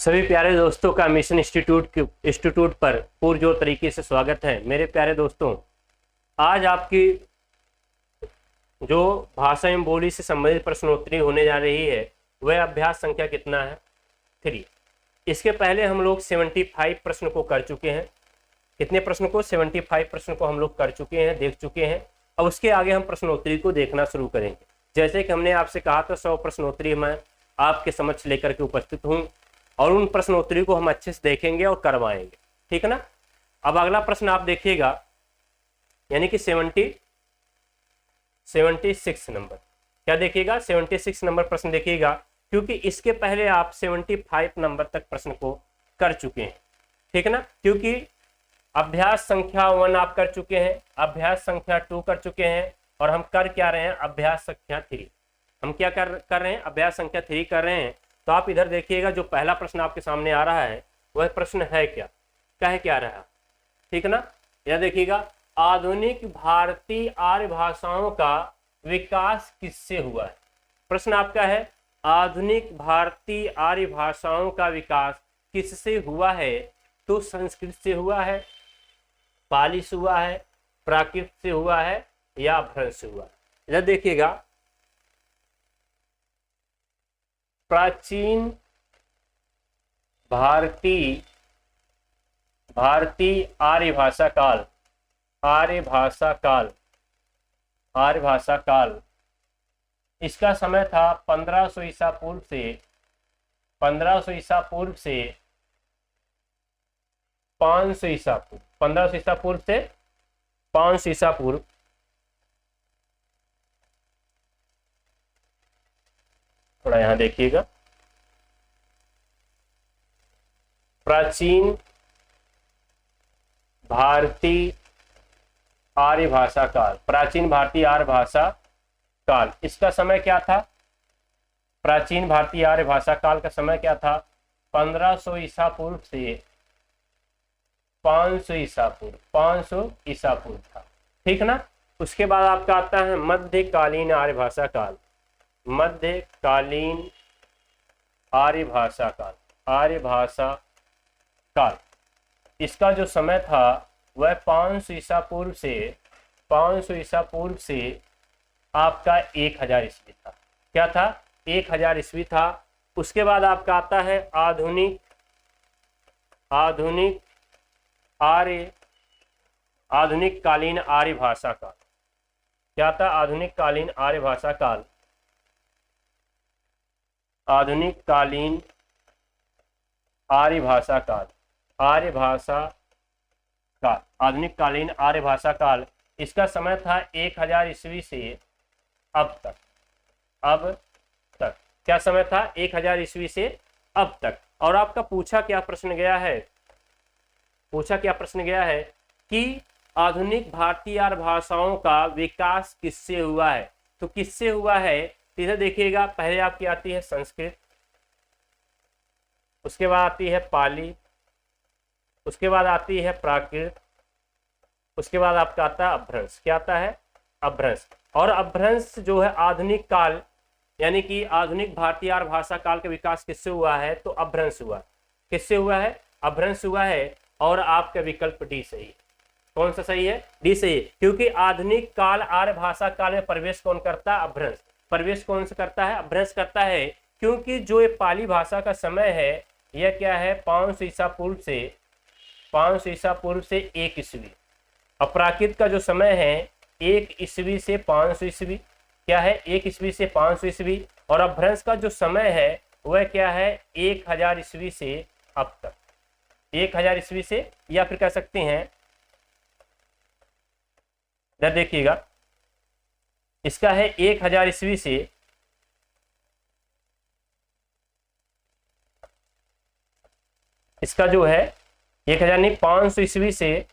सभी प्यारे दोस्तों का मिशन इंस्टीट्यूट पर पुरजोर तरीके से स्वागत है। मेरे प्यारे दोस्तों, आज आपकी जो भाषा एवं बोली से संबंधित प्रश्नोत्तरी होने जा रही है वह अभ्यास संख्या कितना है 3। इसके पहले हम लोग 75 प्रश्न को कर चुके हैं। कितने प्रश्न को? 75 प्रश्न को हम लोग कर चुके हैं, देख चुके हैं। अब उसके आगे हम प्रश्नोत्तरी को देखना शुरू करेंगे। जैसे कि हमने आपसे कहा था 100 प्रश्नोत्तरी मैं आपके समक्ष लेकर के उपस्थित हूँ और उन प्रश्नोत्तरी को हम अच्छे से देखेंगे और करवाएंगे, ठीक है ना। अब अगला प्रश्न आप देखिएगा, यानी कि 76 नंबर। क्या देखिएगा? 76 नंबर प्रश्न देखिएगा, क्योंकि इसके पहले आप 75 नंबर तक प्रश्न को कर चुके हैं, ठीक है ना। क्योंकि अभ्यास संख्या 1 आप कर चुके हैं, अभ्यास संख्या 2 कर चुके हैं, और हम कर क्या रहे हैं? अभ्यास संख्या 3। हम क्या कर रहे हैं? अभ्यास संख्या 3 कर रहे हैं। तो आप इधर देखिएगा, जो पहला प्रश्न आपके सामने आ रहा है वह प्रश्न है क्या? कह क्या रहा है, ठीक है ना। यह देखिएगा, आधुनिक भारतीय आर्य भाषाओं का विकास किससे हुआ है? प्रश्न आपका है, आधुनिक भारतीय आर्य भाषाओं का विकास किससे हुआ है? तो संस्कृत से हुआ है, पाली से हुआ है, प्राकृत से हुआ है, या अपभ्रंश से हुआ है। इधर देखिएगा, प्राचीन भारतीय आर्य भाषा काल इसका समय था 1500 ईसा पूर्व से 500 ईसा पूर्व से 500 ईसा पूर्व। थोड़ा यहां देखिएगा, प्राचीन भारतीय आर्य भाषा काल, प्राचीन भारतीय आर्य भाषा काल, इसका समय क्या था? प्राचीन भारतीय आर्य भाषा काल का समय क्या था? 1500 ईसा पूर्व से 500 ईसा पूर्व था, ठीक ना। उसके बाद आपका आता है मध्यकालीन आर्य भाषा काल। मध्यकालीन आर्य भाषा काल, इसका जो समय था वह 500 ईसा पूर्व से आपका 1000 ईस्वी था। क्या था? 1000 ईस्वी था। उसके बाद आपका आता है आधुनिक कालीन आर्य भाषा काल। क्या था? आधुनिक कालीन आर्य भाषा काल। आधुनिक कालीन आर्य भाषा काल, इसका समय था 1000 ईस्वी से अब तक। क्या समय था? 1000 ईस्वी से अब तक। और आपका पूछा क्या प्रश्न गया है कि आधुनिक भारतीय आर्य भाषाओं का विकास किससे हुआ है? तो किससे हुआ है? इधर देखिएगा, पहले आपकी आती है संस्कृत, उसके बाद आती है पाली, उसके बाद आती है प्राकृत, उसके बाद आपका आता है अपभ्रंश। क्या आता है? अपभ्रंश। और अपभ्रंश जो है आधुनिक काल, यानी कि आधुनिक भारतीय आर्य भाषा काल का विकास किससे हुआ है? तो अपभ्रंश हुआ। किससे हुआ है? अपभ्रंश हुआ है। और आपका विकल्प डी सही है। कौन सा सही है? डी सही है, क्योंकि आधुनिक काल आर्य भाषा काल में प्रवेश कौन करता है? अपभ्रंश। प्रवेश कौन से करता है? अपभ्रंश करता है, क्योंकि जो ये पाली भाषा का समय है यह क्या है? 500 ईसा पूर्व से 1 ईस्वी। और प्राकृत का जो समय है 1 ईस्वी से 500 ईस्वी। क्या है? 1 ईस्वी से 500 ईस्वी। और अपभ्रंश का जो समय है वह क्या है? 1000 ईस्वी से अब तक। 1000 ईस्वी से, या फिर कह सकते हैं, इधर देखिएगा, इसका है 1000 ईस्वी से इसका जो है 1000 नहीं, 500 ईस्वी से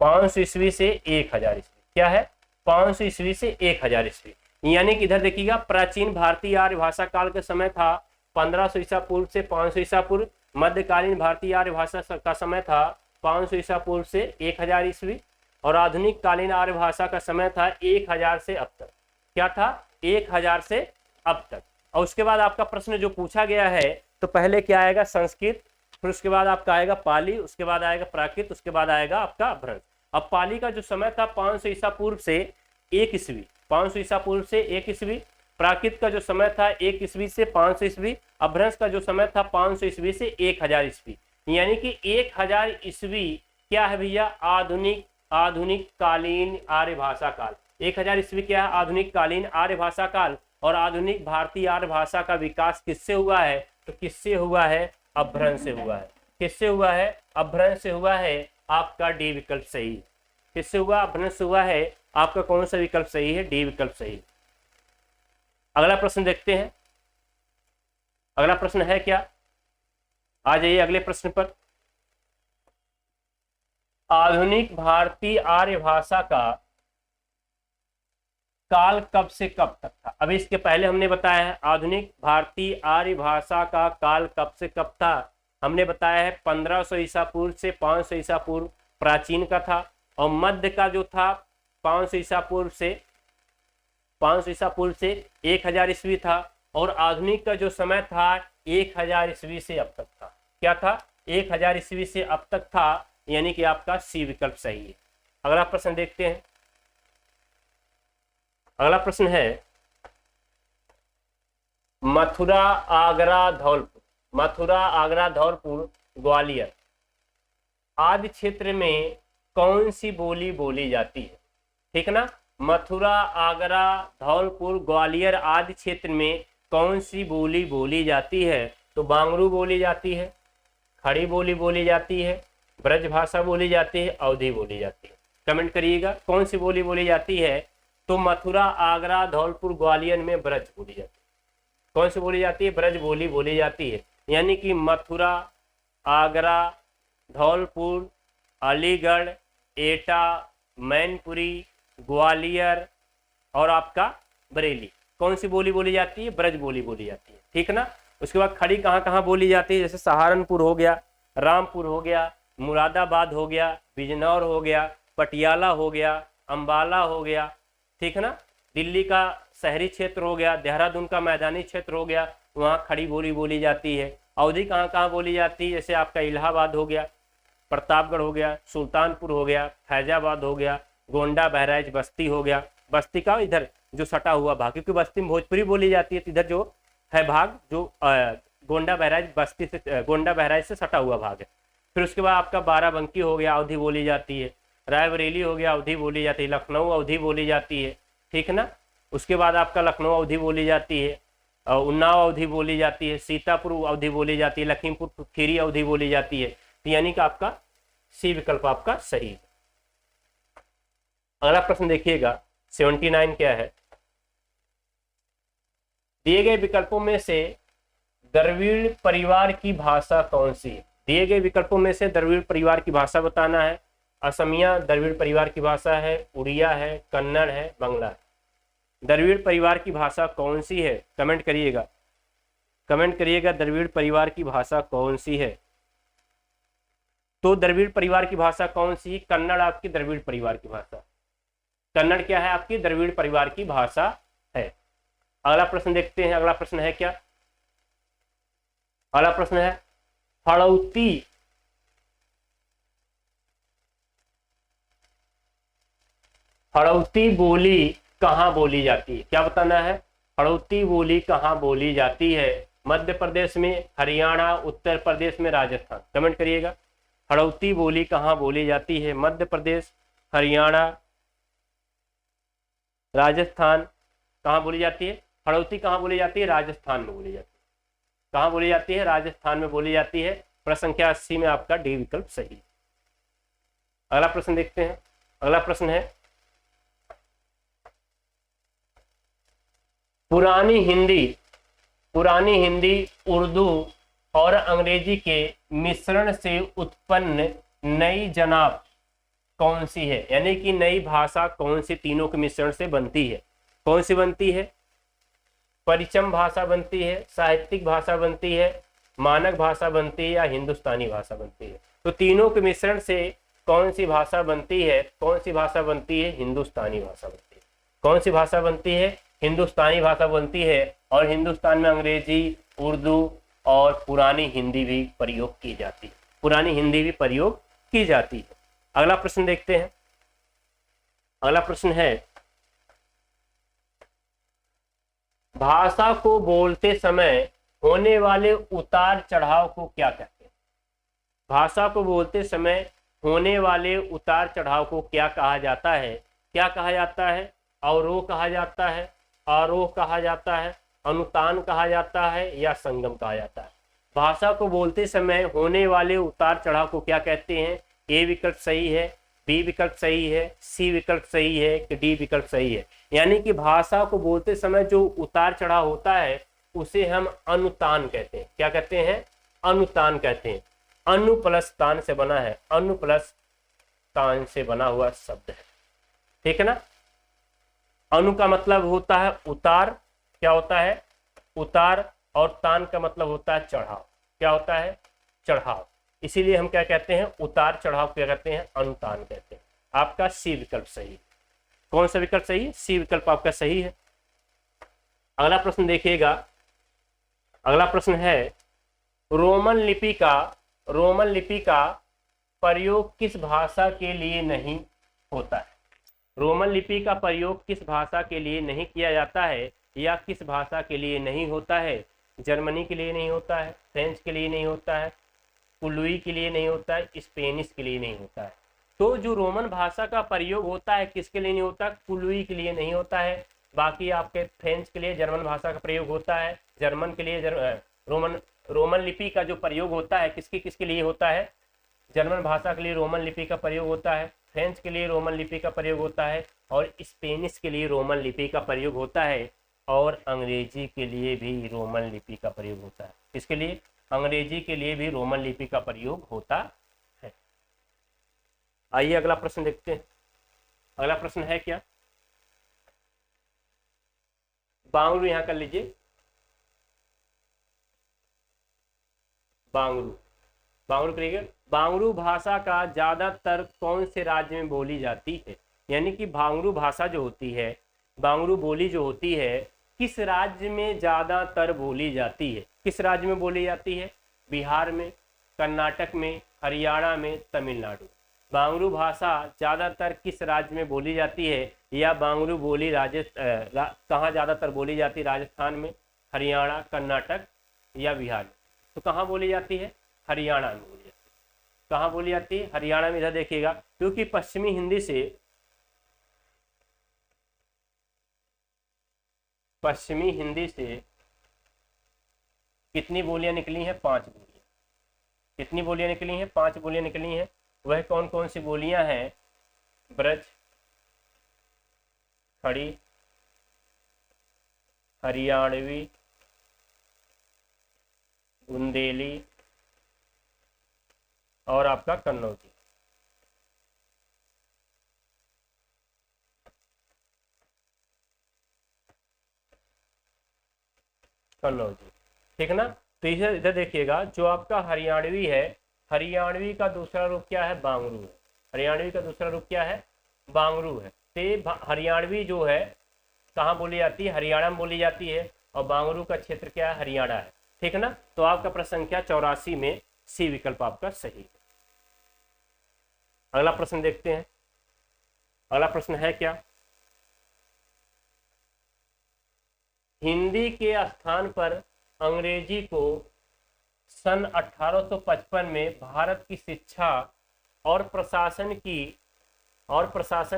1000 ईस्वी। क्या है? 500 ईस्वी से 1000 ईस्वी। यानी कि इधर देखिएगा, प्राचीन भारतीय आर्य भाषा काल का समय था 1500 ईसा पूर्व से 500 ईसा पूर्व। मध्यकालीन भारतीय आर्य भाषा का समय था 500 ईसा पूर्व से 1000 ईस्वी। और आधुनिक कालीन आर्य भाषा का समय था 1000 से अब तक। क्या था? 1000 से अब तक। और उसके बाद आपका प्रश्न जो पूछा गया है, तो पहले क्या आएगा? संस्कृत, फिर उसके बाद आपका आएगा पाली, उसके बाद आएगा प्राकृत, उसके बाद आएगा आपका अपभ्रंश। अब पाली का जो समय था 500 ईसा पूर्व से 1 ईस्वी, 500 ईसा पूर्व से 1 ईस्वी, प्राकृत का जो समय था 1 ईस्वी से 500 ईस्वी, अपभ्रंश का जो समय था 500 ईस्वी से 1000 ईस्वी, यानी कि 1000 ईस्वी क्या है भैया? आधुनिक कालीन आर्य भाषा काल। 1000 ईस्वी क्या है? आधुनिक कालीन आर्य भाषा काल। और आधुनिक भारतीय आर्य भाषा का विकास किससे हुआ है? तो किससे हुआ है? अपभ्रंश से हुआ है। किससे हुआ है? अपभ्रंश से हुआ है। आपका डी विकल्प सही। किससे हुआ? अपभ्रंश से हुआ है। आपका कौन सा विकल्प सही है? डी विकल्प सही। अगला प्रश्न देखते हैं। अगला प्रश्न है क्या? आ जाइए अगले प्रश्न पर। आधुनिक भारतीय आर्य भाषा का काल कब से कब तक था? अभी इसके पहले हमने बताया है आधुनिक भारतीय आर्य भाषा का काल कब से कब था। हमने बताया है 1500 ईसा पूर्व से 500 ईसा पूर्व प्राचीन का था, और मध्य का जो था 500 ईसा पूर्व से 1000 ईस्वी था, और आधुनिक का जो समय था 1000 ईस्वी से अब तक था। क्या था? 1000 ईस्वी से अब तक था, यानी कि आपका सी विकल्प सही है। अगला प्रश्न देखते हैं। अगला प्रश्न है मथुरा आगरा धौलपुर ग्वालियर आदि क्षेत्र में कौन सी बोली बोली जाती है? ठीक ना? मथुरा आगरा धौलपुर ग्वालियर आदि क्षेत्र में कौन सी बोली बोली जाती है? तो बांगरू बोली जाती है, खड़ी बोली बोली जाती है, ब्रज भाषा बोली जाती है, अवधी बोली जाती है। कमेंट करिएगा कौन सी बोली बोली जाती है। तो मथुरा आगरा धौलपुर ग्वालियर में ब्रज बोली जाती है। कौन सी बोली जाती है? ब्रज बोली बोली जाती है। यानी कि मथुरा आगरा धौलपुर अलीगढ़ एटा मैनपुरी ग्वालियर और आपका बरेली कौन सी बोली बोली जाती है? ब्रज बोली बोली जाती है। ठीक ना? उसके बाद खड़ी कहाँ कहाँ बोली जाती है? जैसे सहारनपुर हो गया, रामपुर हो गया, मुरादाबाद हो गया, बिजनौर हो गया, पटियाला हो गया, अंबाला हो गया। ठीक है ना? दिल्ली का शहरी क्षेत्र हो गया, देहरादून का मैदानी क्षेत्र हो गया, वहाँ खड़ी बोली बोली जाती है। अवधी कहाँ कहाँ बोली जाती है? जैसे आपका इलाहाबाद हो गया, प्रतापगढ़ हो गया, सुल्तानपुर हो गया, फैजाबाद हो गया, गोंडा बहराइच बस्ती हो गया। बस्ती का इधर जो सटा हुआ भाग, क्योंकि बस्ती में भोजपुरी बोली जाती है, तो इधर जो है भाग जो गोंडा बहराइच से सटा हुआ भाग है। फिर उसके बाद आपका बाराबंकी हो गया, अवधी बोली जाती है। रायबरेली हो गया, अवधी बोली जाती है। लखनऊ अवधी बोली जाती है। ठीक है ना? उसके बाद आपका लखनऊ अवधी बोली जाती है, उन्नाव अवधी बोली जाती है, सीतापुर अवधी बोली जाती है, लखीमपुर खीरी अवधी बोली जाती है। तो यानी कि आपका सी विकल्प आपका सही है। अगला प्रश्न देखिएगा 79 क्या है? दिए गए विकल्पों में से द्रविड़ परिवार की भाषा कौन सी है? दिए गए विकल्पों में से द्रविड़ परिवार की भाषा बताना है। असमिया द्रविड़ परिवार की भाषा है, उड़िया है, कन्नड़ है, बंगला है। द्रविड़ परिवार की भाषा कौन सी है? कमेंट करिएगा, कमेंट करिएगा द्रविड़ परिवार की भाषा कौन सी है। तो द्रविड़ परिवार की भाषा कौन सी? कन्नड़ आपकी द्रविड़ परिवार की भाषा। कन्नड़ क्या है? आपकी द्रविड़ परिवार की भाषा है। अगला प्रश्न देखते हैं। अगला प्रश्न है क्या? अगला प्रश्न है हड़ौती बोली कहाँ बोली जाती है? क्या बताना है? हड़ौती बोली कहाँ बोली जाती है? मध्य प्रदेश में, हरियाणा, उत्तर प्रदेश में, राजस्थान। कमेंट करिएगा हड़ौती बोली कहाँ बोली जाती है? मध्य प्रदेश, हरियाणा, राजस्थान। कहाँ बोली जाती है? हड़ौती कहाँ बोली जाती है? राजस्थान में बोली जाती है। कहाँ बोली जाती है? राजस्थान में बोली जाती है। प्रश्न संख्या 80 में आपका डी विकल्प सही। अगला प्रश्न देखते हैं। अगला प्रश्न है पुरानी हिंदी उर्दू और अंग्रेजी के मिश्रण से उत्पन्न नई जनाब कौन सी है? यानी कि नई भाषा कौन सी तीनों के मिश्रण से बनती है? कौन सी बनती है? परिचम भाषा बनती है, साहित्यिक भाषा बनती है, मानक भाषा बनती है, या हिंदुस्तानी भाषा बनती है? तो तीनों के मिश्रण से कौन सी भाषा बनती है? कौन सी भाषा बनती है? हिंदुस्तानी भाषा बनती है। कौन सी भाषा बनती है? हिंदुस्तानी भाषा बनती है। और हिंदुस्तान में अंग्रेजी, उर्दू और पुरानी हिंदी भी प्रयोग की जाती है, पुरानी हिंदी भी प्रयोग की जाती है। अगला प्रश्न देखते हैं। अगला प्रश्न है, भाषा को बोलते समय होने वाले उतार चढ़ाव को क्या कहते हैं? भाषा को बोलते समय होने वाले उतार चढ़ाव को क्या कहा जाता है? क्या कहा जाता है? अवरोह कहा जाता है, आरोह कहा जाता है, अनुतान कहा जाता है, या संगम कहा जाता है? भाषा को बोलते समय होने वाले उतार चढ़ाव को क्या कहते हैं? ए विकल्प सही है, बी विकल्प सही है, सी विकल्प सही है कि डी विकल्प सही है? यानी कि भाषा को बोलते समय जो उतार चढ़ाव होता है उसे हम अनुतान कहते हैं। क्या कहते हैं? अनुतान कहते हैं। अनु प्लस तान से बना है, अनु प्लस तान से बना हुआ शब्द है, ठीक है ना। अनु का मतलब होता है उतार, क्या होता है? उतार, और तान का मतलब होता है चढ़ाव, क्या होता है? चढ़ाव। इसीलिए हम क्या कहते हैं? उतार चढ़ाव क्या कहते हैं? अनुतान कहते हैं। आपका सी विकल्प सही है। कौन सा विकल्प सही है? सी विकल्प आपका सही है। अगला प्रश्न देखिएगा। अगला प्रश्न है, रोमन लिपि का प्रयोग किस भाषा के लिए नहीं होता है? रोमन लिपि का प्रयोग किस भाषा के लिए नहीं किया जाता है या किस भाषा के लिए नहीं होता है? जर्मनी के लिए नहीं होता है, फ्रेंच के लिए नहीं होता है, कुलुई के लिए नहीं होता है, स्पेनिश के लिए नहीं होता है। तो जो रोमन भाषा का प्रयोग होता है किसके लिए नहीं होता? कुलुई के लिए नहीं होता है। बाकी आपके फ्रेंच के लिए जर्मन भाषा का प्रयोग होता है, जर्मन के लिए रोमन लिपि का जो प्रयोग होता है किसके लिए होता है? जर्मन भाषा के लिए रोमन लिपि का प्रयोग होता है, फ्रेंच के लिए रोमन लिपि का प्रयोग होता है, और स्पेनिश के लिए रोमन लिपि का प्रयोग होता है, और अंग्रेजी के लिए भी रोमन लिपि का प्रयोग होता है। किसके लिए? अंग्रेजी के लिए भी रोमन लिपि का प्रयोग होता है। आइए अगला प्रश्न देखते हैं। अगला प्रश्न है क्या? बांगरू यहां कर लीजिए, बांगरू करिएगा। बांगरू भाषा का ज्यादातर कौन से राज्य में बोली जाती है? यानी कि बांगरू भाषा जो होती है, बांगरू बोली जो होती है, किस राज्य में ज्यादातर बोली जाती है? किस राज्य में बोली जाती है? बिहार में, कर्नाटक में, हरियाणा में, तमिलनाडु। बांगरू भाषा ज्यादातर किस राज्य में बोली जाती है? या बांगरू बोली कहाँ ज्यादातर बोली जाती है? राजस्थान में, हरियाणा, कर्नाटक या बिहार में? तो कहाँ बोली जाती है? हरियाणा में बोली जाती है। कहाँ बोली जाती है? हरियाणा में। इधर देखिएगा, क्योंकि पश्चिमी हिंदी से कितनी बोलियां निकली हैं? 5 बोलियां। कितनी बोलियां निकली हैं? 5 बोलियां निकली हैं। वह कौन कौन सी बोलियां हैं? ब्रज, खड़ी, हरियाणवी, बुंदेली और आपका कन्नौजी। कन्नौजी, ठीक है ना। तो इधर देखिएगा, जो आपका हरियाणवी है, हरियाणवी का दूसरा रूप क्या है? बांगरू है। हरियाणवी का दूसरा रूप क्या है? बांगरू है। तो हरियाणवी जो है कहाँ बोली जाती है? हरियाणा में बोली जाती है, और बांगरू का क्षेत्र क्या है? हरियाणा है, ठीक है ना। तो आपका प्रश्न संख्या 84 में सी विकल्प आपका सही है। अगला प्रश्न देखते हैं। अगला प्रश्न है क्या? हिंदी के स्थान पर अंग्रेजी को सन 1855 में भारत की शिक्षा और प्रशासन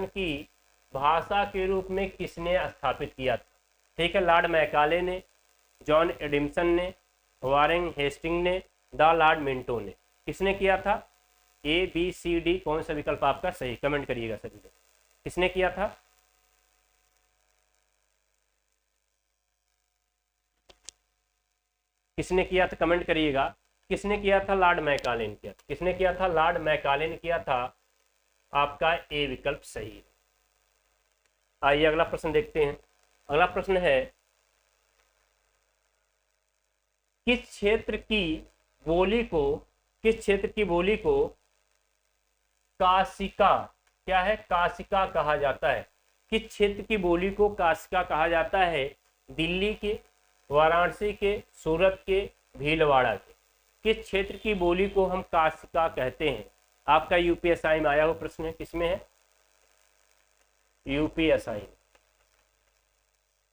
की भाषा के रूप में किसने स्थापित किया था? ठीक है, लॉर्ड मैकाले ने, जॉन एडिम्सन ने, वारेन हेस्टिंग ने, द लॉर्ड मिंटो ने। किसने किया था? ए बी सी डी, कौन सा विकल्प आपका सही? कमेंट करिएगा सभी लोग, किसने किया था? किसने किया था? कमेंट करिएगा, किसने किया था? लॉर्ड मैकाले ने किया था। किसने किया था? लॉर्ड मैकाले ने किया था। आपका ए विकल्प सही है। आइए अगला प्रश्न देखते हैं। अगला प्रश्न है, किस क्षेत्र की बोली को काशिका, क्या है? काशिका कहा जाता है। किस क्षेत्र की बोली को काशिका कहा जाता है? दिल्ली के, वाराणसी के, सूरत के, भीलवाड़ा के किस क्षेत्र की बोली को हम कासिका कहते हैं? आपका यूपीएसआई में आया हुआ प्रश्न है, किसमें है? यूपीएसआई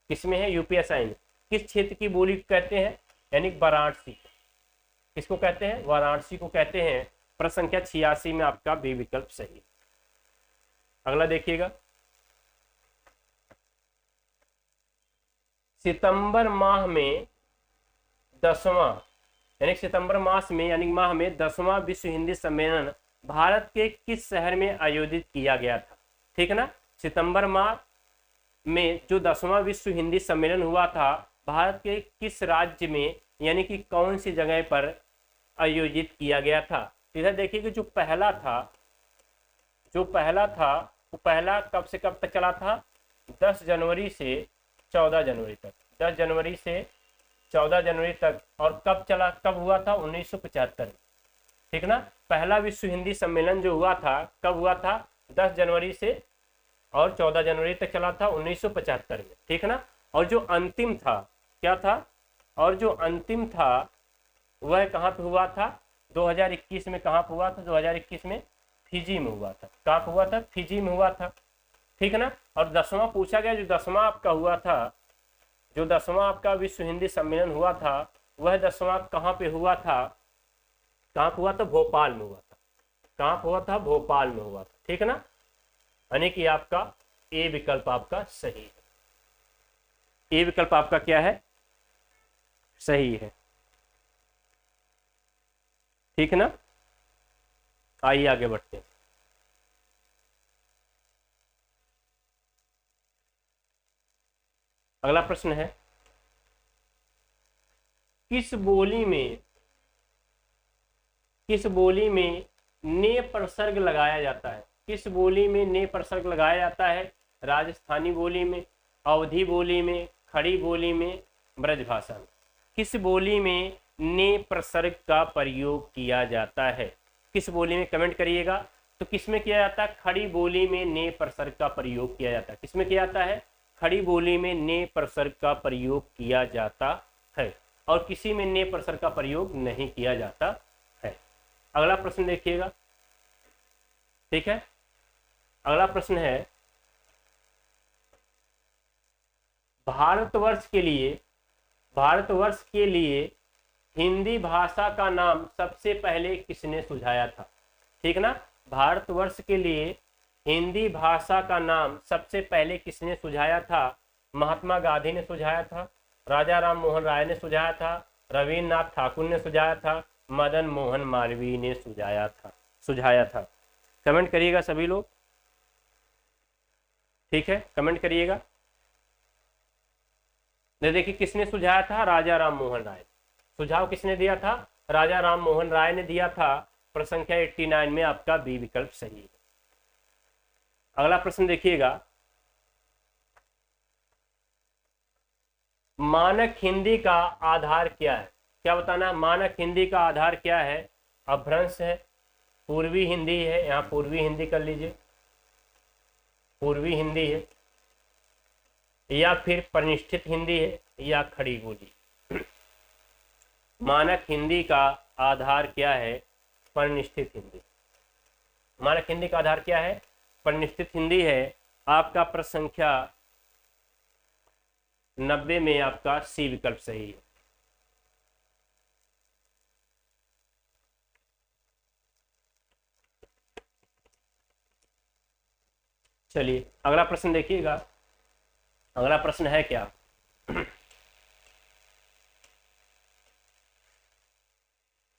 किसमें है? यूपीएसआई में किस क्षेत्र की बोली कहते हैं? यानी वाराणसी। किसको कहते हैं? वाराणसी को कहते हैं। प्रश्न संख्या 86 में आपका बी विकल्प सही। अगला देखिएगा, सितंबर माह में 10वां यानी सितंबर मास में यानी माह में 10वां विश्व हिंदी सम्मेलन भारत के किस शहर में आयोजित किया गया था? ठीक है ना, सितंबर माह में जो 10वां विश्व हिंदी सम्मेलन हुआ था भारत के किस राज्य में यानी कि कौन सी जगह पर आयोजित किया गया था? इधर देखिए कि जो पहला था वो पहला कब से कब तक चला था? 10 जनवरी से 14 जनवरी तक। 10 जनवरी से 14 जनवरी तक। और कब हुआ था? 1975। ठीक ना, पहला विश्व हिंदी सम्मेलन जो हुआ था कब हुआ था? 10 जनवरी से और 14 जनवरी तक चला था 1975 में। ठीक ना, और जो अंतिम था क्या था? और जो अंतिम था वह कहाँ पे हुआ था? 2021 में। कहाँ पे हुआ था? 2021 में फिजी में हुआ था। कहाँ पे हुआ था? फिजी में हुआ था। ठीक है ना, और 10वां पूछा गया, जो 10वां आपका हुआ था, जो 10वां आपका विश्व हिंदी सम्मेलन हुआ था वह 10वां कहाँ पे हुआ था? कहाँ पे हुआ था? भोपाल में हुआ था। कहाँ पे हुआ था? भोपाल में हुआ था। ठीक है ना, यानी कि आपका ए विकल्प आपका सही है। ए विकल्प आपका क्या है? सही है। ठीक है ना, आइए आगे बढ़ते हैं। अगला प्रश्न है, किस बोली में ने प्रसर्ग लगाया जाता है? किस बोली में ने प्रसर्ग लगाया जाता है? राजस्थानी बोली में, अवधी बोली में, खड़ी बोली में, ब्रजभाषा में। किस बोली में ने प्रसर्ग का प्रयोग किया जाता है? किस बोली में? कमेंट करिएगा। तो किसमें किया जाता है? खड़ी बोली में ने प्रसर्ग का प्रयोग किया जाता है। किसमें किया जाता है? खड़ी बोली में ने प्रसर्ग का प्रयोग किया जाता है, और किसी में ने प्रसर्ग का प्रयोग नहीं किया जाता है। अगला प्रश्न देखिएगा। ठीक है, अगला प्रश्न है, भारतवर्ष के लिए हिंदी भाषा का नाम सबसे पहले किसने सुझाया था? ठीक ना, भारतवर्ष के लिए हिंदी भाषा का नाम सबसे पहले किसने सुझाया था? महात्मा गांधी ने सुझाया था, राजा राम मोहन राय ने सुझाया था, रविन्द्रनाथ ठाकुर ने सुझाया था, मदन मोहन मालवीय ने सुझाया था। कमेंट करिएगा सभी लोग। ठीक है, कमेंट करिएगा। देखिए किसने सुझाया था? राजा राम मोहन राय। सुझाव किसने दिया था? राजा राम मोहन राय ने दिया था। प्रश्न संख्या 89 में आपका बी विकल्प सही है। अगला प्रश्न देखिएगा, मानक हिंदी का आधार क्या है? क्या बताना? मानक हिंदी का आधार क्या है? अपभ्रंश है, पूर्वी हिंदी है, यहाँ पूर्वी हिंदी कर लीजिए, पूर्वी हिंदी है, या फिर परिनिष्ठित हिंदी है, या खड़ी बोली। मानक हिंदी का आधार क्या है? परिनिष्ठित हिंदी। मानक हिंदी का आधार क्या है? परिनिष्ठित हिंदी है। आपका प्रश्न संख्या 90 में आपका सी विकल्प सही है। चलिए अगला प्रश्न देखिएगा। अगला प्रश्न है क्या?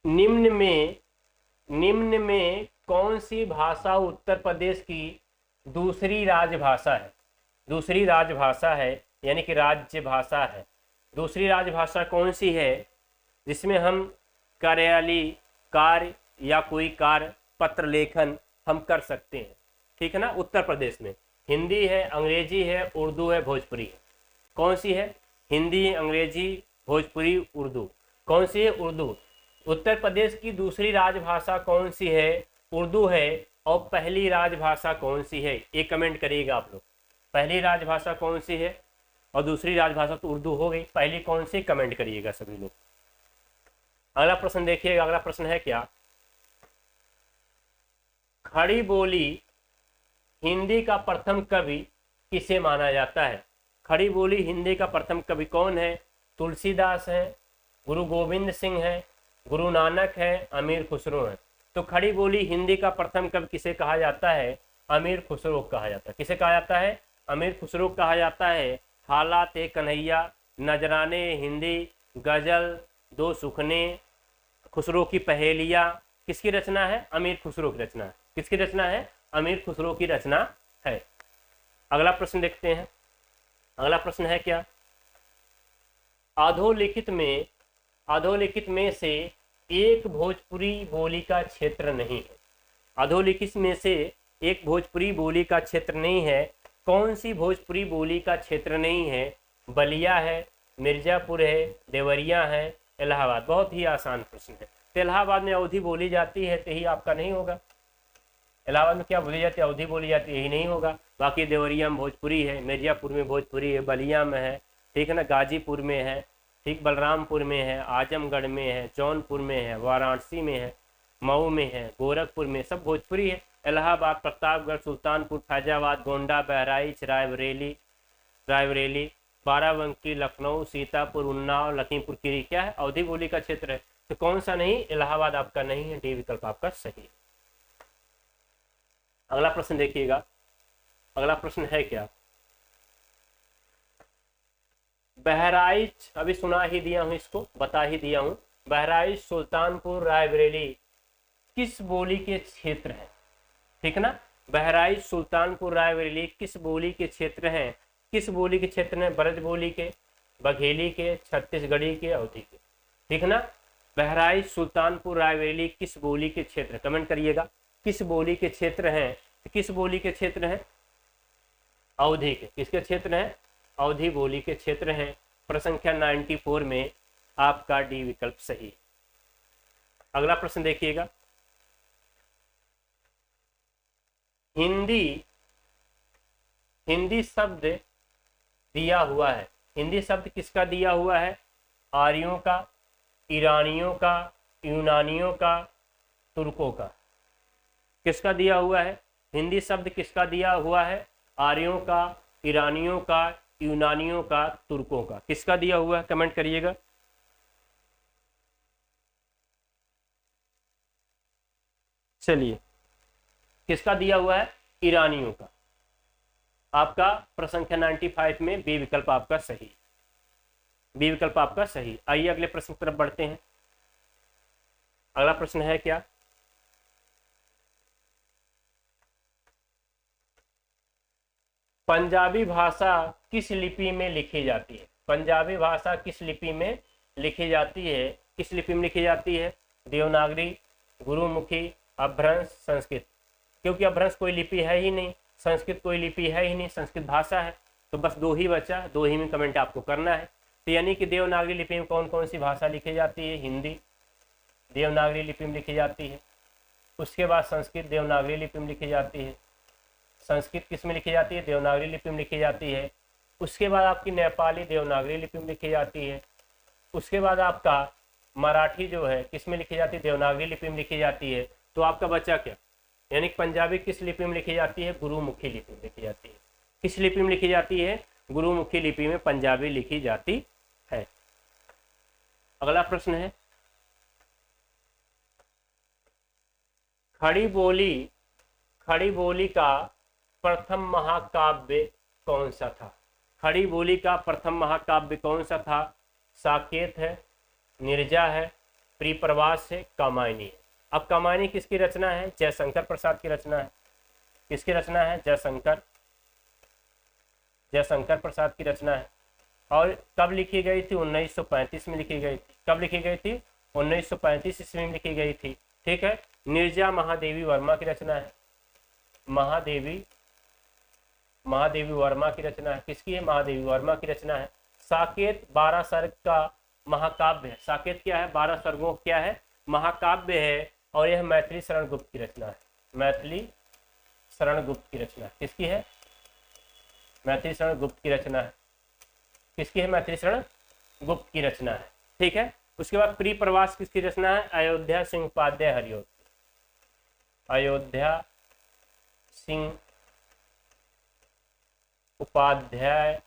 निम्न में कौन सी भाषा उत्तर प्रदेश की दूसरी राजभाषा है? दूसरी राजभाषा है यानी कि राज्य भाषा है। दूसरी राजभाषा कौन सी है जिसमें हम कार्यालय कार्य या कोई कार्य पत्र लेखन हम कर सकते हैं? ठीक है ना, उत्तर प्रदेश में हिंदी है, अंग्रेजी है, उर्दू है, भोजपुरी है। कौन सी है? हिंदी, अंग्रेजी, भोजपुरी, उर्दू। कौन सी है? उर्दू। उत्तर प्रदेश की दूसरी राजभाषा कौन सी है? उर्दू है। और पहली राजभाषा कौन सी है? ये कमेंट करिएगा आप लोग। पहली राजभाषा कौन सी है? और दूसरी राजभाषा तो उर्दू हो गई, पहली कौन सी? कमेंट करिएगा सभी लोग। अगला प्रश्न देखिएगा, अगला प्रश्न है क्या, खड़ी बोली हिंदी का प्रथम कवि किसे माना जाता है? खड़ी बोली हिंदी का प्रथम कवि कौन है? तुलसीदास है, गुरु गोविंद सिंह है, गुरु नानक है, अमीर खुसरो है। तो खड़ी बोली हिंदी का प्रथम कवि किसे कहा जाता है? अमीर खुसरो कहा जाता है। किसे कहा जाता है? अमीर खुसरो कहा जाता है। हालात ए कन्हैया, नजराने हिंदी, गजल, दो सुखने, खुसरो की पहेलियाँ किसकी रचना है? अमीर खुसरो की रचना है। किसकी रचना है? अमीर खुसरो की रचना है। अगला प्रश्न देखते हैं। अगला प्रश्न है क्या, अधोलिखित में से एक भोजपुरी बोली का क्षेत्र नहीं है। अधोलिखित में से एक भोजपुरी बोली का क्षेत्र नहीं है। कौन सी भोजपुरी बोली का क्षेत्र नहीं है? बलिया है, मिर्जापुर है, देवरिया है, इलाहाबाद। बहुत ही आसान प्रश्न है। तो इलाहाबाद में अवधी बोली जाती है, तो यही आपका नहीं होगा। इलाहाबाद में क्या बोली जाती है? अवधी बोली जाती है, यही नहीं होगा। बाकी देवरिया में भोजपुरी है, मिर्जापुर में भोजपुरी है, बलिया में है, ठीक है ना, गाजीपुर में है, ठीक, बलरामपुर में है, आजमगढ़ में है, जौनपुर में है, वाराणसी में है, मऊ में है, गोरखपुर में, सब भोजपुरी है। इलाहाबाद, प्रतापगढ़, सुल्तानपुर, फैजाबाद, गोंडा, बहराइच, रायबरेली, बाराबंकी, लखनऊ, सीतापुर, उन्नाव, लखीमपुर खीरी क्या है? अवधी बोली का क्षेत्र है। तो कौन सा नहीं? इलाहाबाद आपका नहीं है। डी विकल्प आपका सही है। अगला प्रश्न देखिएगा। अगला प्रश्न है क्या, बहराइच, अभी सुना ही दिया हूं, इसको बता ही दिया हूं। बहराइच, सुल्तानपुर, रायबरेली किस बोली के क्षेत्र है? ठीक ना, बहराइच, सुल्तानपुर, रायबरेली किस बोली के क्षेत्र हैं? किस बोली के क्षेत्र हैं? ब्रज बोली के, बघेली के, छत्तीसगढ़ी के, अवधी के। ठीक ना, बहराइच, सुल्तानपुर, रायबरेली किस बोली के क्षेत्र? कमेंट करिएगा, किस बोली के क्षेत्र हैं? तो किस बोली के क्षेत्र हैं? अवधी के। किसके क्षेत्र हैं? अवधी बोली के क्षेत्र हैं। प्रश्न संख्या 94 में आपका डी विकल्प सही। अगला प्रश्न देखिएगा, हिंदी शब्द दिया हुआ है। हिंदी शब्द किसका दिया हुआ है? आर्यों का, ईरानियों का, यूनानियों का, तुर्कों का। किसका दिया हुआ है? हिंदी शब्द किसका दिया हुआ है? आर्यों का, ईरानियों का, यूनानियों का, तुर्कों का। किसका दिया हुआ है? कमेंट करिएगा। चलिए, किसका दिया हुआ है? ईरानियों का। आपका प्रश्न संख्या 95 में बी विकल्प आपका सही। बी विकल्प आपका सही। आइए अगले प्रश्न की तरफ बढ़ते हैं। अगला प्रश्न है क्या, पंजाबी भाषा किस लिपि में लिखी जाती है? पंजाबी भाषा किस लिपि में लिखी जाती है? किस लिपि में लिखी जाती है? देवनागरी, गुरुमुखी, अपभ्रंश, संस्कृत। क्योंकि अपभ्रंश कोई लिपि है ही नहीं, संस्कृत कोई लिपि है ही नहीं, संस्कृत भाषा है, तो बस दो ही बचा, दो ही में कमेंट आपको करना है। तो यानी कि देवनागरी लिपि में कौन कौन सी भाषा लिखी जाती है? हिंदी देवनागरी लिपि में लिखी जाती है। उसके बाद संस्कृत देवनागरी लिपि में लिखी जाती है। संस्कृत किस में लिखी जाती है? देवनागरी लिपि में लिखी जाती है। उसके बाद आपकी नेपाली देवनागरी लिपि में लिखी जाती है। उसके बाद आपका मराठी जो है किस में लिखी जाती है? देवनागरी लिपि में लिखी जाती है। तो आपका बचा क्या? यानी पंजाबी किस लिपि में लिखी जाती है? गुरुमुखी लिपि में लिखी जाती है। किस लिपि में लिखी जाती है? गुरुमुखी लिपि में पंजाबी लिखी जाती है। अगला प्रश्न है, खड़ी बोली का प्रथम महाकाव्य कौन सा था? खड़ी बोली का प्रथम महाकाव्य कौन सा था? साकेत है, नीरजा है, प्रिप्रवास है, कामायनी है। अब कामायनी किसकी रचना है? जयशंकर प्रसाद की रचना है। किसकी रचना है? जयशंकर प्रसाद की रचना है। और कब लिखी गई थी? 1935 में लिखी गई थी। कब लिखी गई थी? 1935 ईस्वी में लिखी गई थी। ठीक है। नीरजा महादेवी वर्मा की रचना है। महादेवी वर्मा की रचना है। किसकी है? महादेवी वर्मा की रचना है। साकेत 12 सर्ग का महाकाव्य है। साकेत क्या है? 12 सर्गों क्या है? महाकाव्य है। और यह मैथिली शरण गुप्त की रचना है। मैथिली शरण गुप्त की रचना किसकी है? मैथिली शरण गुप्त की रचना है। किसकी है? मैथिली शरण गुप्त की रचना है। ठीक है। उसके बाद प्री प्रवास किसकी रचना है? अयोध्या सिंह उपाध्याय हरिऔध, अयोध्या सिंह उपाध्याय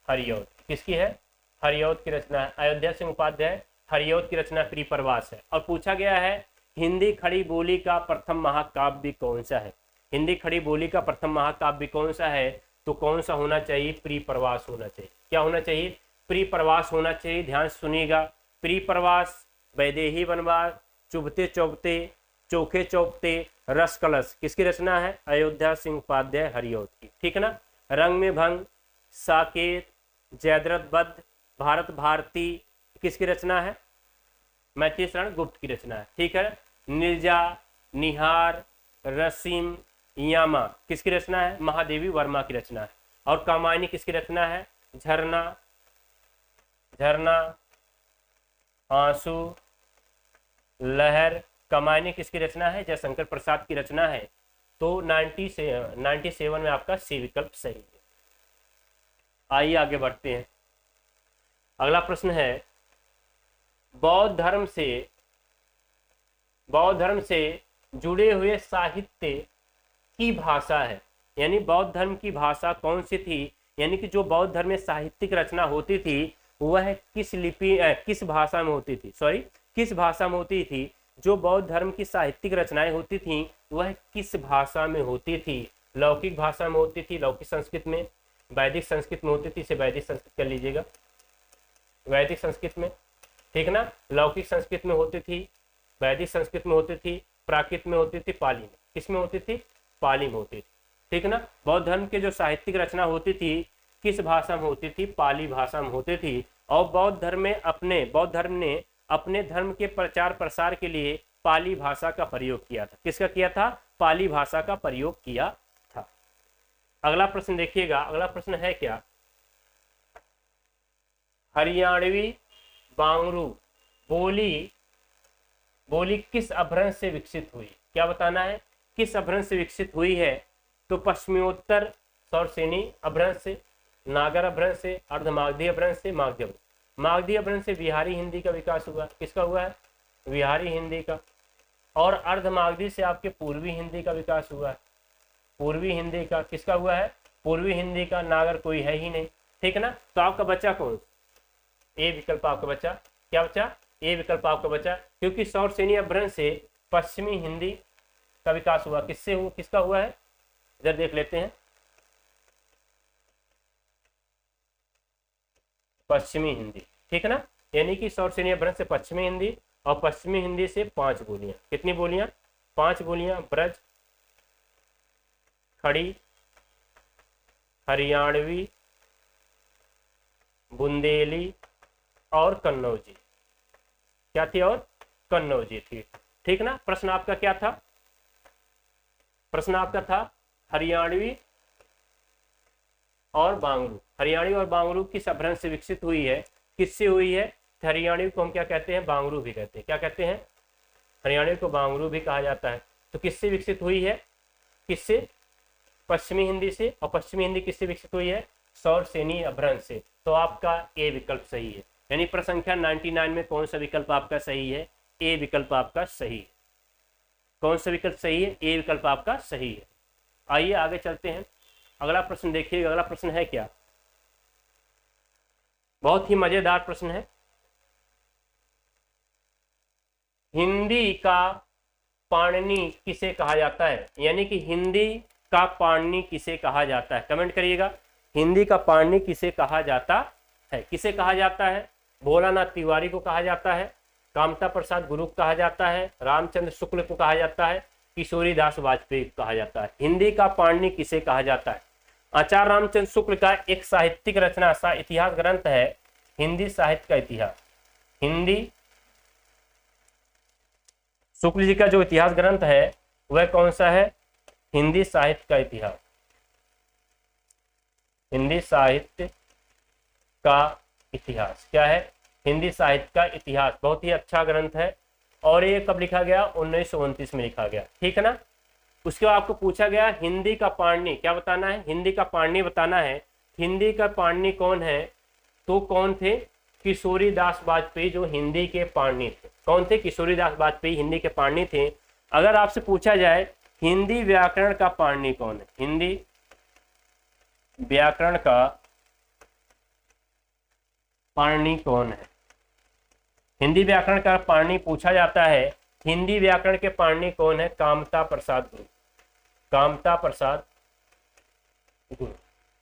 हरिऔध किसकी है? हरिऔध की रचना है। अयोध्या सिंह उपाध्याय हरिऔध की रचना प्री प्रवास है। और पूछा गया है हिंदी खड़ी बोली का प्रथम महाकाव्य कौन सा है? हिंदी खड़ी बोली का प्रथम महाकाव्य कौन सा है? तो कौन सा होना चाहिए? प्री प्रवास होना चाहिए। क्या होना चाहिए? प्री प्रवास होना चाहिए। ध्यान से सुनिएगा, प्री प्रवास, वैदेही वनवास, चुभते चौबते, चोखे चौबते, रस कलश किसकी रचना है? अयोध्या सिंह उपाध्याय हरिऔध की। ठीक है ना। रंग में भंग, साकेत, जयद्रथ बद्ध, भारत भारती किसकी रचना है? मैथिली शरण गुप्त की रचना है। ठीक है। निर्जा, निहार, रसीम, यामा किसकी रचना है? महादेवी वर्मा की रचना है। और कामायनी किसकी रचना है? झरना, झरना, आंसू, लहर, कामायनी किसकी रचना है? जयशंकर प्रसाद की रचना है। तो 97 में आपका सी विकल्प सही है। आइए आगे बढ़ते हैं। अगला प्रश्न है बौद्ध धर्म से जुड़े हुए साहित्य की भाषा है, यानी बौद्ध धर्म की भाषा कौन सी थी? यानी कि जो बौद्ध धर्म में साहित्यिक रचना होती थी वह किस भाषा में होती थी? किस भाषा में होती थी? जो बौद्ध धर्म की साहित्यिक रचनाएं होती थी वह किस भाषा में होती थी? लौकिक भाषा में होती थी, लौकिक संस्कृत में, वैदिक संस्कृत में होती थी, इसे वैदिक संस्कृत कर लीजिएगा, वैदिक संस्कृत में। ठीक ना। लौकिक संस्कृत में होती थी, वैदिक संस्कृत में होती थी, प्राकृत में होती थी, पाली में। किस में होती थी? पाली में होती थी। ठीक ना। बौद्ध धर्म के जो साहित्यिक रचना होती थी किस भाषा में होती थी? पाली भाषा में होती थी। और बौद्ध धर्म ने अपने धर्म के प्रचार प्रसार के लिए पाली भाषा का प्रयोग किया था। किसका किया था? पाली भाषा का प्रयोग किया था। अगला प्रश्न देखिएगा। अगला प्रश्न है क्या? हरियाणवी बांगरू बोली किस अभ्रंश से विकसित हुई? क्या बताना है? किस अभ्रंश से विकसित हुई है? तो पश्चिमोत्तर सौरसेनी अभ्रंश से, नागर अभ्रंश से, अर्धमागधी अभ्रंश से, मागधी अभ्रंश। मागधी अभ्रंश से बिहारी हिंदी का विकास हुआ। किसका हुआ है? बिहारी हिंदी का। और अर्धमागधी से आपके पूर्वी हिंदी का विकास हुआ है। पूर्वी हिंदी का किसका हुआ है? पूर्वी हिंदी का। नागर कोई है ही नहीं। ठीक है ना। तो आपका बच्चा कौन? ए विकल्प आपका बच्चा। क्या बच्चा? ए विकल्प आपका बच्चा, क्योंकि सौरसेनी अभ्रंश से पश्चिमी हिंदी का विकास हुआ। किसका हुआ है? इधर देख लेते हैं। पश्चिमी हिंदी। ठीक है ना। यानी कि सौरसेनी अभ्रंश से पश्चिमी हिंदी, और पश्चिमी हिंदी से 5 बोलियां। कितनी बोलियां? 5 बोलियां। ब्रज, खड़ी, हरियाणवी, बुंदेली और कन्नौजी। क्या थी? और कन्नौजी थी। ठीक ना। प्रश्न आपका क्या था? प्रश्न आपका था हरियाणवी और बांगरू। हरियाणवी और बांगरू किस अभ्रंश से विकसित हुई है? किससे हुई है? हरियाणवी को हम क्या कहते हैं? बांगरू भी कहते हैं। क्या कहते हैं? हरियाणवी को बांगरू भी कहा जाता है। तो किससे विकसित हुई है? किससे? पश्चिमी हिंदी से। और पश्चिमी हिंदी किससे विकसित हुई है? सौरसेनी अभ्रंश से। तो आपका ए विकल्प सही है। यानी प्रश्न संख्या 99 में कौन सा विकल्प आपका सही है? ए विकल्प आपका सही है। कौन सा विकल्प सही है? ए विकल्प आपका सही है। आइए आगे चलते हैं। अगला प्रश्न देखिए। अगला प्रश्न है क्या? बहुत ही मजेदार प्रश्न है। हिंदी का पाणिनि किसे कहा जाता है? यानी कि हिंदी का पाणिनि किसे कहा जाता है? कमेंट करिएगा। हिंदी का पाणिनि किसे कहा जाता है? किसे कहा जाता है? भोलानाथ तिवारी को कहा जाता है, कामता प्रसाद गुरु को कहा जाता है, रामचंद्र शुक्ल को कहा जाता है, किशोरी दास वाजपेयी को कहा जाता है। हिंदी का पाणिनि किसे कहा जाता है? आचार्य रामचंद्र शुक्ल का एक साहित्यिक रचना सा इतिहास ग्रंथ है हिंदी साहित्य का इतिहास। हिंदी शुक्ल जी का जो इतिहास ग्रंथ है वह कौन सा है? हिंदी साहित्य का इतिहास। हिंदी साहित्य का इतिहास क्या है? हिंदी साहित्य का इतिहास। बहुत ही अच्छा ग्रंथ है। और ये कब लिखा गया? 1929 में लिखा गया। ठीक है ना। उसके बाद आपको पूछा गया हिंदी का पाणिनि क्या बताना है? हिंदी का पाणिनि बताना है। हिंदी का पाणिनि कौन है? तो कौन थे? किशोरी दास वाजपेयी जो हिंदी के पाणिनि थे। कौन थे? किशोरी दास वाजपेयी हिंदी के पाणिनि थे। अगर आपसे पूछा जाए हिंदी व्याकरण का पाणिनि कौन है, हिंदी व्याकरण का पाणिनि कौन है, हिंदी व्याकरण का पाणिनि पूछा जाता है, हिंदी व्याकरण के पाणिनि कौन है? कामता प्रसाद गुरु, कामता प्रसाद गुरु।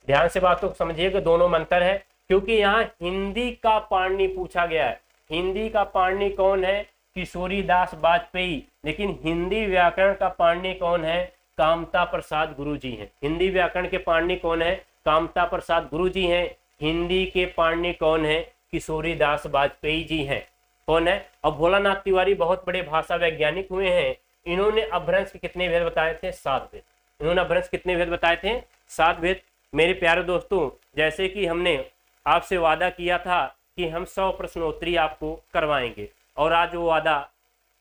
ध्यान से बात को समझिएगा, दोनों में अंतर है, क्योंकि यहाँ हिंदी का पाणिनि पूछा गया है। हिंदी का पाणिनि कौन है? किशोरी दास वाजपेयी। लेकिन हिंदी व्याकरण का पाणिनि कौन है? कामता प्रसाद गुरु जी हैं। हिंदी व्याकरण के पाणिनि कौन है? कामता प्रसाद गुरु जी हैं। हिंदी के पाणिनि कौन है? किशोरी दास वाजपेयी जी हैं। कौन है? अब भोलानाथ तिवारी बहुत बड़े भाषा वैज्ञानिक हुए हैं। इन्होंने अपभ्रंश के कितने भेद बताए थे? 7 भेद। इन्होंने अपभ्रंश कितने भेद बताए थे? 7 भेद। मेरे प्यारे दोस्तों, जैसे कि हमने आपसे वादा किया था कि हम 100 प्रश्नोत्तरी आपको करवाएंगे, और आज वो वादा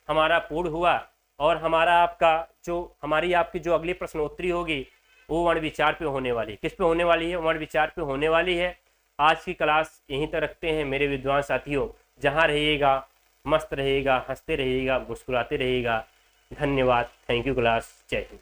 हमारा पूर्ण हुआ, और हमारी आपकी जो अगली प्रश्नोत्तरी होगी वो वर्ण विचार पे होने वाली है। किस पे होने वाली है? वर्ण विचार पे होने वाली है। आज की क्लास यहीं तक रखते हैं मेरे विद्वान साथियों। जहाँ रहिएगा मस्त रहिएगा, हंसते रहिएगा, मुस्कुराते रहिएगा। धन्यवाद। Thank you class. जय हिंद।